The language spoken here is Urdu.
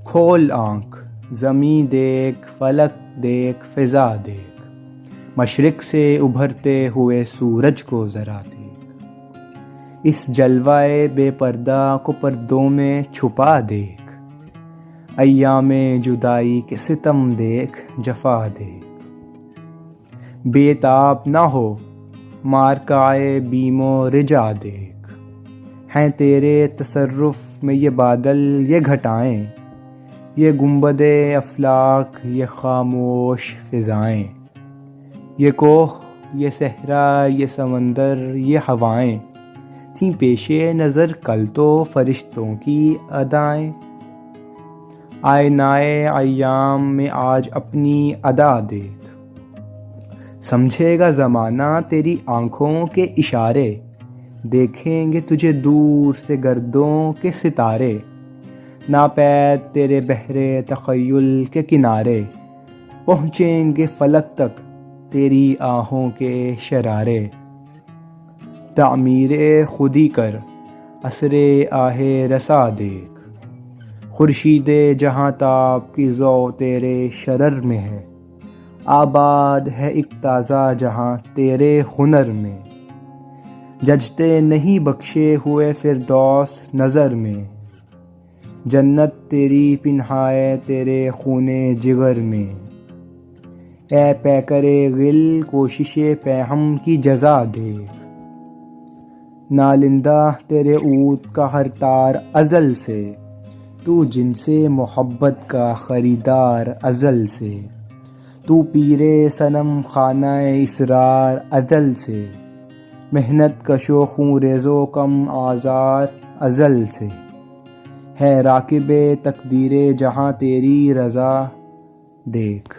کھول آنکھ، زمیں دیکھ، فلک دیکھ، فضا دیکھ، مشرق سے ابھرتے ہوئے سورج کو ذرا دیکھ، اس جلوائے بے پردہ کو پردوں میں چھپا دیکھ، ایام جدائی کے ستم دیکھ، جفا دیکھ، بے تاب نہ ہو مارکائے بیم و رجا دیکھ، ہیں تیرے تصرف میں یہ بادل یہ گھٹائیں، یہ گنبد افلاک یہ خاموش فضائیں، یہ کوہ یہ صحرا یہ سمندر یہ ہوائیں، تھیں پیش نظر کل تو فرشتوں کی ادائیں، آئینۂ ایام میں آج اپنی ادا دیکھ، سمجھے گا زمانہ تیری آنکھوں کے اشارے، دیکھیں گے تجھے دور سے گردوں کے ستارے، ناپید تیرے بحر تخیل کے کنارے، پہنچیں گے فلک تک تیری آہوں کے شرارے، تعمیر خودی کر عصر آہ رسا دیکھ، خورشید جہاں تاب کی ضوء تیرے شرر میں ہے، آباد ہے ایک تازہ جہاں تیرے ہنر میں، ججتے نہیں بخشے ہوئے فردوس نظر میں، جنت تیری پنہائے تیرے خون جگر میں، اے پیکر غل کوشش پیہم کی جزا دیکھ، نالندہ تیرے عود کا ہر تار ازل سے، تو جن سے محبت کا خریدار ازل سے، تو پیر صنم خانہ اسرار ازل سے، محنت کش و خون ریز و کم آزار ازل سے، ہے راکب تقدیر جہاں تیری رضا دیکھ۔